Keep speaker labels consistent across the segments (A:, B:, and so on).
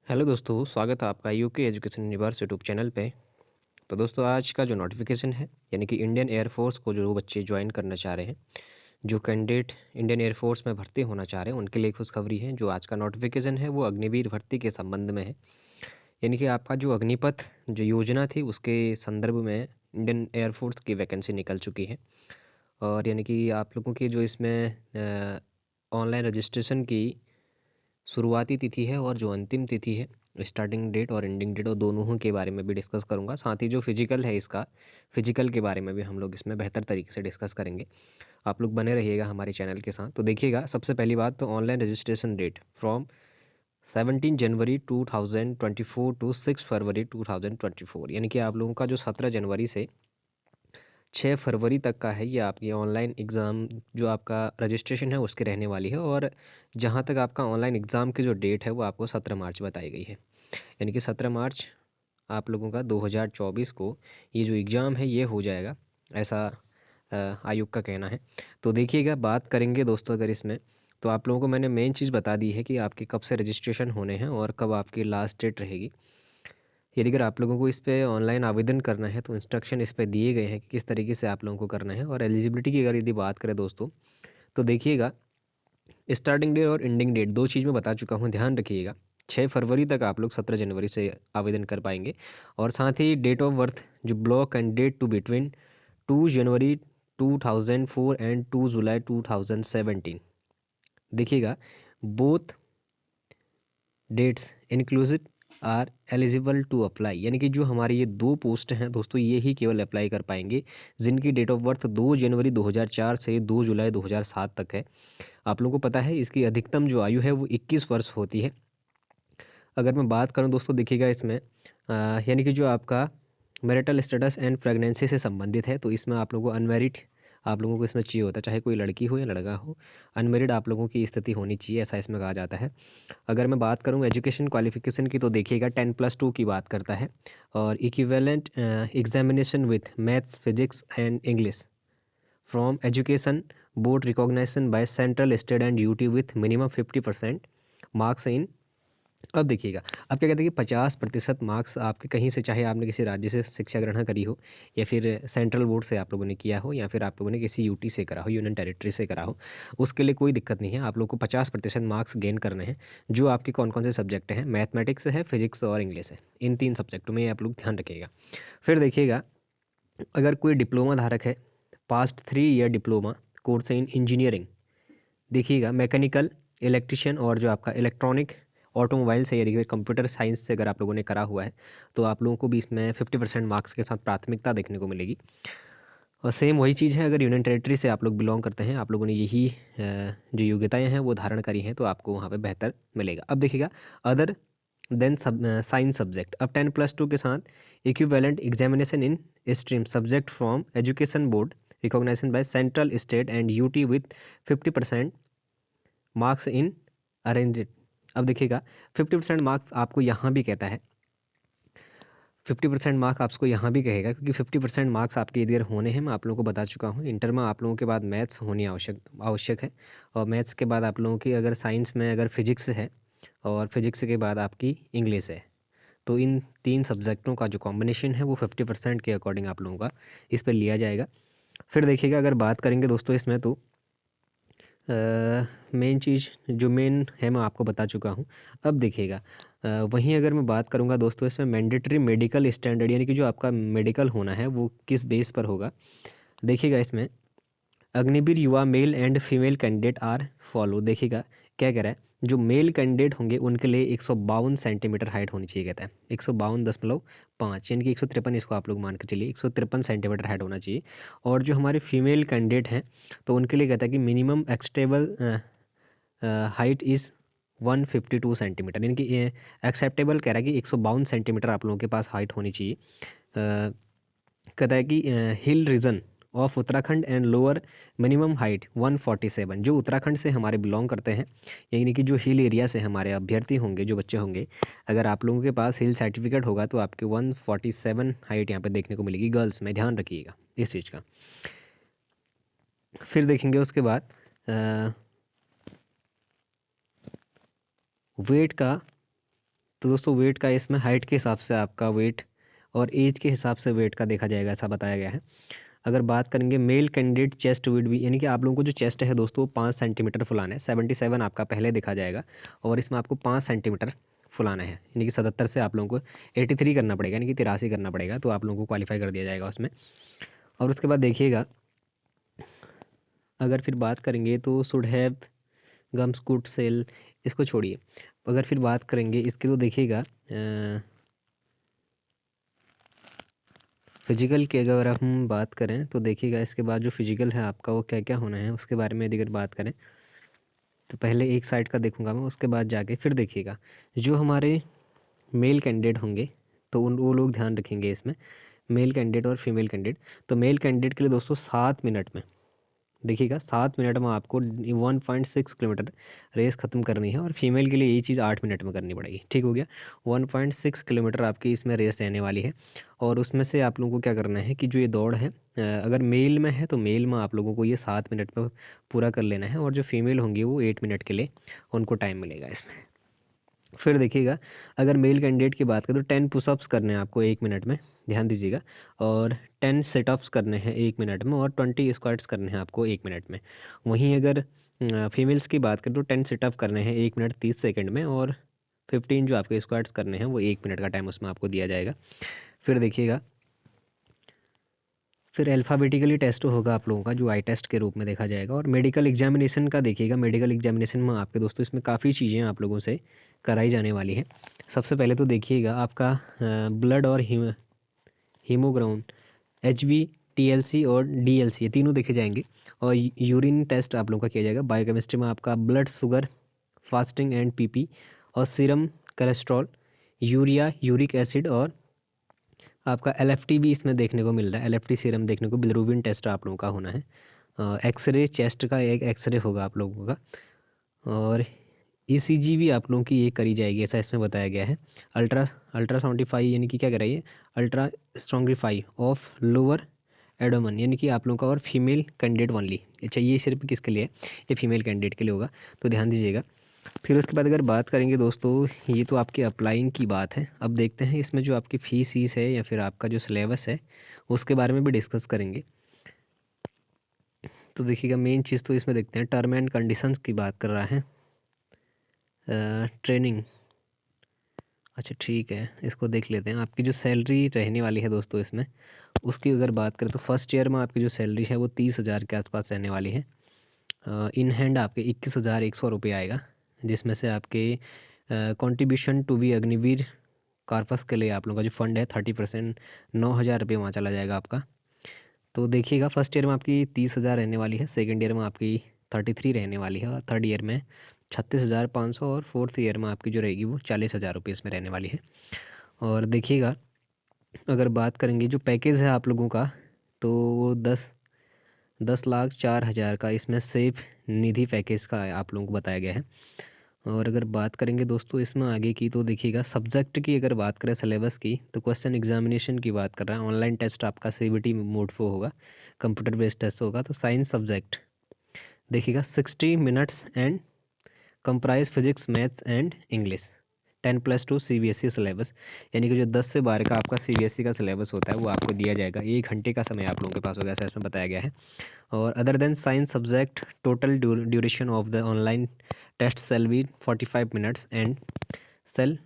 A: Hello दोस्तों, स्वागत है आपका UK education universe YouTube channel पे। तो दोस्तों, आज का जो नोटिफिकेशन है, यानी कि इंडियन एयरफोर्स को जो बच्चे ज्वाइन करना चाह रहे हैं, जो कैंडिडेट इंडियन एयरफोर्स में भर्ती होना चाह रहे हैं, उनके लिए खुशखबरी है। जो आज का नोटिफिकेशन है वो अग्निवीर भर्ती के संबंध में है। यानी कि आपका जो अग्निपथ जो योजना थी उसके संदर्भ में इंडियन एयरफोर्स की वैकेंसी निकल चुकी है। और यानी कि आप लोगों की जो इसमें ऑनलाइन रजिस्ट्रेशन की शुरुआती तिथि है और जो अंतिम तिथि है, स्टार्टिंग डेट और एंडिंग डेट और दोनों के बारे में भी डिस्कस करूंगा। साथ ही जो फिजिकल है इसका, फिजिकल के बारे में भी हम लोग इसमें बेहतर तरीके से डिस्कस करेंगे। आप लोग बने रहिएगा हमारे चैनल के साथ। तो देखिएगा, सबसे पहली बात तो ऑनलाइन रजिस्ट्रेशन डेट फ्रॉम 17 जनवरी 2024 टू 6 फरवरी 2024, यानी कि आप लोगों का जो 17 जनवरी से 6 फरवरी तक का है, ये आपकी ऑनलाइन एग्ज़ाम जो आपका रजिस्ट्रेशन है उसकी रहने वाली है। और जहाँ तक आपका ऑनलाइन एग्ज़ाम की जो डेट है वो आपको 17 मार्च बताई गई है। यानी कि 17 मार्च आप लोगों का 2024 को ये जो एग्ज़ाम है ये हो जाएगा, ऐसा आयोग का कहना है। तो देखिएगा, बात करेंगे दोस्तों अगर इसमें, तो आप लोगों को मैंने मेन चीज़ बता दी है कि आपके कब से रजिस्ट्रेशन होने हैं और कब आपकी लास्ट डेट रहेगी। यदि अगर आप लोगों को इस पे ऑनलाइन आवेदन करना है तो इंस्ट्रक्शन इस पे दिए गए हैं कि किस तरीके से आप लोगों को करना है। और एलिजिबिलिटी की अगर यदि बात करें दोस्तों, तो देखिएगा, स्टार्टिंग डेट और एंडिंग डेट दो चीज़ में बता चुका हूँ, ध्यान रखिएगा। 6 फरवरी तक आप लोग 17 जनवरी से आवेदन कर पाएंगे। और साथ ही डेट ऑफ बर्थ जो block and date to between 2 जनवरी 2004 एंड 2 जुलाई 2017। देखिएगा, both dates inclusive are eligible to apply, यानी कि जो हमारी ये दो पोस्ट हैं दोस्तों, ये ही केवल अप्लाई कर पाएंगे जिनकी डेट ऑफ बर्थ 2 जनवरी 2004 से 2 जुलाई 2007 तक है। आप लोगों को पता है इसकी अधिकतम जो आयु है वो 21 वर्ष होती है। अगर मैं बात करूं दोस्तों, देखिएगा इसमें यानी कि जो आपका मैरिटल स्टेटस एंड प्रेगनेंसी से संबंधित है, तो इसमें आप लोगों को अनमेरिड आप लोगों को इसमें चाहिए होता है, चाहे कोई लड़की हो या लड़का हो, अनमेरिड आप लोगों की स्थिति होनी चाहिए, ऐसा इसमें कहा जाता है। अगर मैं बात करूं एजुकेशन क्वालिफिकेशन की, तो देखिएगा 10+2 की बात करता है। और equivalent examination with maths, physics and English from education board recognization by central, state and UT with minimum 50% marks in. अब देखिएगा, अब क्या कहते हैं कि 50% मार्क्स आपके कहीं से, चाहे आपने किसी राज्य से शिक्षा ग्रहण करी हो या फिर सेंट्रल बोर्ड से आप लोगों ने किया हो या फिर आप लोगों ने किसी यूटी से करा हो, यूनियन टेरिटरी से करा हो, उसके लिए कोई दिक्कत नहीं है। आप लोग को 50% मार्क्स गेन करने हैं। जो आपके कौन कौन से सब्जेक्ट हैं, मैथमेटिक्स है, फिजिक्स और इंग्लिश है, इन तीन सब्जेक्टों में आप लोग ध्यान रखिएगा। फिर देखिएगा, अगर कोई डिप्लोमा धारक है, past 3 year diploma course in engineering, देखिएगा मैकेनिकल, इलेक्ट्रिशियन और जो आपका इलेक्ट्रॉनिक ऑटोमोबाइल से, यदि कंप्यूटर साइंस से अगर आप लोगों ने करा हुआ है, तो आप लोगों को भी इसमें 50% मार्क्स के साथ प्राथमिकता देखने को मिलेगी। और सेम वही चीज़ है, अगर यूनियन टेरिटरी से आप लोग बिलोंग करते हैं, आप लोगों ने यही जो योग्यताएं हैं वो धारण करी हैं, तो आपको वहाँ पे बेहतर मिलेगा। अब देखिएगा, अदर देन साइंस सब्जेक्ट, अब 10+2 के साथ equivalent examination in stream subject from education board recognization by central, state and UT with 50% marks in arrange. अब देखिएगा, 50% मार्क्स आपको यहाँ भी कहता है, 50% मार्क्स आपको यहाँ भी कहेगा, क्योंकि 50% मार्क्स आपके इधर होने हैं। मैं आप लोगों को बता चुका हूँ, इंटर में आप लोगों के बाद मैथ्स होनी आवश्यक आवश्यक है। और मैथ्स के बाद आप लोगों की अगर साइंस में अगर फिजिक्स है, और फिजिक्स के बाद आपकी इंग्लिश है, तो इन तीन सब्जेक्टों का जो कॉम्बिनेशन है वो 50% के अकॉर्डिंग आप लोगों का इस पर लिया जाएगा। फिर देखिएगा, अगर बात करेंगे दोस्तों इसमें, तो मेन चीज़ जो मेन है मैं आपको बता चुका हूँ। अब देखिएगा, वहीं अगर मैं बात करूँगा दोस्तों, इसमें मैंडेटरी मेडिकल स्टैंडर्ड, यानी कि जो आपका मेडिकल होना है वो किस बेस पर होगा। देखिएगा, इसमें अग्निवीर युवा male and female candidate are follow. देखिएगा क्या कह रहा है, जो मेल कैंडिडेट होंगे उनके लिए 152 सेंटीमीटर हाइट होनी चाहिए, कहता है 152.5, यानी कि 153, इसको आप लोग मान के चलिए 153 सेंटीमीटर हाइट होना चाहिए। और जो हमारे फीमेल कैंडिडेट हैं, तो उनके लिए कहता है कि मिनिमम एक्सटेबल हाइट इज़ 152 सेंटीमीटर, यानी कि एक्सेप्टेबल कह रहा है कि 152 सेंटीमीटर आप लोगों के पास हाइट होनी चाहिए। कहता है कि hill region of Uttarakhand and lower minimum height 147, जो उत्तराखंड से हमारे बिलोंग करते हैं, यानी कि जो हिल एरिया से हमारे अभ्यर्थी होंगे, जो बच्चे होंगे, अगर आप लोगों के पास हिल सर्टिफिकेट होगा तो आपके 147 हाइट यहाँ पे देखने को मिलेगी गर्ल्स में, ध्यान रखिएगा इस चीज़ का। फिर देखेंगे उसके बाद वेट का तो दोस्तों वेट का इसमें हाइट के हिसाब से आपका वेट और एज के हिसाब से वेट का देखा जाएगा, ऐसा बताया गया है। अगर बात करेंगे मेल कैंडिडेट चेस्ट वेट भी, यानी कि आप लोगों को जो चेस्ट है दोस्तों 5 सेंटीमीटर फुलाना है। 77 आपका पहले देखा जाएगा और इसमें आपको 5 सेंटीमीटर फुलाना है, यानी कि 77 से आप लोगों को 83 करना पड़ेगा, यानी कि 83 करना पड़ेगा, तो आप लोगों को क्वालिफाई कर दिया जाएगा उसमें। और उसके बाद देखिएगा, अगर फिर बात करेंगे तो should have gums good sale, इसको छोड़िए। अगर फिर बात करेंगे इसकी तो देखिएगा फिजिकल की अगर हम बात करें तो देखिएगा इसके बाद जो फिजिकल है आपका वो क्या क्या होना है उसके बारे में अगर बात करें तो पहले एक साइड का देखूंगा मैं, उसके बाद जाके फिर देखिएगा जो हमारे मेल कैंडिडेट होंगे तो उन वो लोग ध्यान रखेंगे इसमें, मेल कैंडिडेट और फीमेल कैंडिडेट। तो मेल कैंडिडेट के लिए दोस्तों 7 मिनट में, देखिएगा 7 मिनट में आपको 1.6 किलोमीटर रेस ख़त्म करनी है, और फीमेल के लिए यही चीज़ 8 मिनट में करनी पड़ेगी। ठीक हो गया, 1.6 किलोमीटर आपकी इसमें रेस रहने वाली है। और उसमें से आप लोगों को क्या करना है कि जो ये दौड़ है अगर मेल में है तो मेल में आप लोगों को ये 7 मिनट में पूरा कर लेना है, और जो फीमेल होंगी वो 8 मिनट के लिए उनको टाइम मिलेगा इसमें। फिर देखिएगा अगर मेल कैंडिडेट की बात करें तो 10 पुशअप्स करने हैं आपको 1 मिनट में, ध्यान दीजिएगा, और 10 सिटअप्स करने हैं 1 मिनट में, और 20 स्क्वाट्स करने हैं आपको 1 मिनट में। वहीं अगर फीमेल्स की बात करें तो 10 सिटअप करने हैं 1 मिनट 30 सेकेंड में, और 15 जो आपके स्क्वाट्स करने हैं वो 1 मिनट का टाइम उसमें आपको दिया जाएगा। फिर देखिएगा फिर अल्फ़ाबेटिकली टेस्ट होगा आप लोगों का, जो आई टेस्ट के रूप में देखा जाएगा। और मेडिकल एग्जामिनेशन का देखिएगा, मेडिकल एग्जामिनेशन में आपके दोस्तों इसमें काफ़ी चीज़ें आप लोगों से कराई जाने वाली हैं। सबसे पहले तो देखिएगा आपका ब्लड और हीमोग्लोबिन, एचबी, टीएलसी और डीएलसी, ये तीनों देखे जाएंगे। और यूरिन टेस्ट आप लोगों का किया जाएगा। बायोकेमिस्ट्री में आपका blood sugar, fasting and PP, और serum cholesterol, urea, uric acid, और आपका एलएफटी भी इसमें देखने को मिल रहा है, एलएफटी सीरम देखने को, बिलिरुबिन टेस्ट आप लोगों का होना है। एक्सरे चेस्ट का एक एक्सरे होगा आप लोगों का, और ईसीजी भी आप लोगों की ये करी जाएगी, ऐसा इसमें बताया गया है। अल्ट्रासाउंडिफाई यानी कि क्या कराइए, अल्ट्रा स्ट्रॉन्गिफाई ऑफ लोअर एडोमन, यानी कि आप लोगों का, और फीमेल कैंडिडेट ओनली। अच्छा ये सिर्फ किसके लिए है, ये फीमेल कैंडिडेट के लिए होगा, तो ध्यान दीजिएगा। फिर उसके बाद अगर बात करेंगे दोस्तों, ये तो आपके अप्लाइंग की बात है। अब देखते हैं इसमें जो आपकी फ़ीस है या फिर आपका जो सिलेबस है उसके बारे में भी डिस्कस करेंगे। तो देखिएगा मेन चीज़ तो इसमें देखते हैं, टर्म एंड कंडीशंस की बात कर रहा है, ट्रेनिंग। अच्छा ठीक है, इसको देख लेते हैं। आपकी जो सैलरी रहने वाली है दोस्तों इसमें, उसकी अगर बात करें तो फर्स्ट ईयर में आपकी जो सैलरी है वो 30,000 के आसपास रहने वाली है। इन हैंड आपके 21,100 रुपये आएगा, जिसमें से आपके contribution to be Agniveer corpus के लिए आप लोगों का जो फंड है 30%, 9,000 रुपये वहाँ चला जाएगा आपका। तो देखिएगा फर्स्ट ईयर में आपकी 30,000 रहने वाली है, सेकंड ईयर में आपकी 33 रहने वाली है, और थर्ड ईयर में 36,500, और फोर्थ ईयर में आपकी जो रहेगी वो 40,000 रुपये इसमें रहने वाली है। और देखिएगा अगर बात करेंगे जो पैकेज है आप लोगों का, तो वो 10,04,000 का इसमें सेफ निधि पैकेज का आप लोगों को बताया गया है। और अगर बात करेंगे दोस्तों इसमें आगे की, तो देखिएगा सब्जेक्ट की अगर बात करें सिलेबस की, तो क्वेश्चन एग्जामिनेशन की बात कर रहा है। ऑनलाइन टेस्ट आपका सीबीटी मोड पे होगा, कंप्यूटर बेस्ड टेस्ट होगा। तो साइंस सब्जेक्ट देखिएगा 60 minutes and comprise physics, maths and English, 10+2 CBSE syllabus, यानी कि जो 10 से 12 का आपका सीबीएसई का सिलेबस होता है वो आपको दिया जाएगा। 1 घंटे का समय आप लोगों के पास होगा, ऐसा इसमें बताया गया है। और other than science subject, total duration of the online test shall be 45 minutes and shall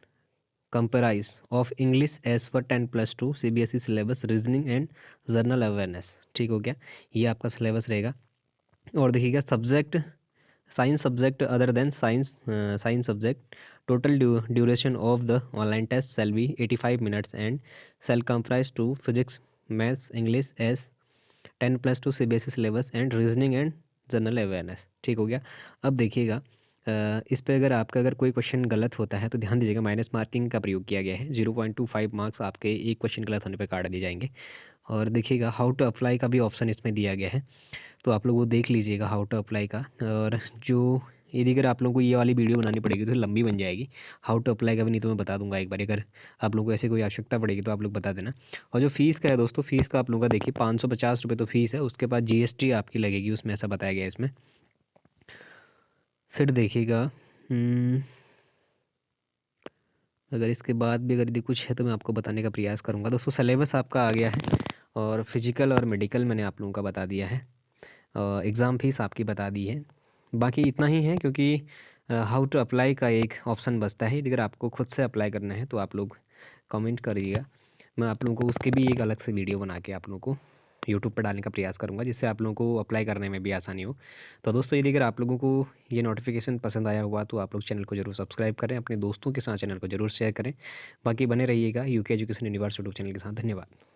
A: comprise of English as per 10+2 CBSE syllabus, reasoning and general awareness. ठीक हो गया, ये आपका सिलेबस रहेगा। और देखिएगा subject, science subject other than science subject, total duration of the online test shall be 85 minutes and shall comprise to physics, maths, English as 10+2 CBSE syllabus and reasoning and general awareness. ठीक हो गया। अब देखिएगा इस पे अगर कोई question गलत होता है तो ध्यान दीजिएगा, माइनस मार्किंग का प्रयोग किया गया है। 0.25 मार्क्स आपके एक क्वेश्चन गलत होने पे काट दिए जाएंगे। और देखिएगा हाउ टू अप्लाई का भी ऑप्शन इसमें दिया गया है, तो आप लोग वो देख लीजिएगा हाउ टू अप्लाई का। और जो यदि अगर आप लोगों को ये वाली वीडियो बनानी पड़ेगी तो लंबी बन जाएगी, हाउ टू अप्लाई का भी नहीं तो मैं बता दूंगा एक बार, अगर आप लोगों को ऐसे कोई आवश्यकता पड़ेगी तो आप लोग बता देना। और जो फ़ीस का है दोस्तों, फ़ीस का आप लोगों का देखिए 550 रुपये तो फ़ीस है, उसके बाद जीएसटी आपकी लगेगी उसमें, ऐसा बताया गया है इसमें। फिर देखिएगा अगर इसके बाद भी अगर यदि कुछ है तो मैं आपको बताने का प्रयास करूँगा। दोस्तों सिलेबस आपका आ गया है और फिजिकल और मेडिकल मैंने आप लोगों का बता दिया है। एग्ज़ाम फ़ीस आपकी बता दी है। बाकी इतना ही है, क्योंकि हाउ टू अप्लाई का एक ऑप्शन बचता है। अगर आपको खुद से अप्लाई करना है तो आप लोग कमेंट करिएगा। मैं आप लोगों को उसकी भी एक अलग से वीडियो बना के आप लोगों को यूट्यूब पर डालने का प्रयास करूँगा, जिससे आप लोगों को अप्लाई करने में भी आसानी हो। तो दोस्तों यदि अगर आप लोगों को ये नोटिफिकेशन पसंद आया हुआ तो आप लोग चैनल को ज़रूर सब्सक्राइब करें, अपने दोस्तों के साथ चैनल को ज़रूर शेयर करें। बाकी बने रहिएगा UK education universe YouTube channel के साथ। धन्यवाद।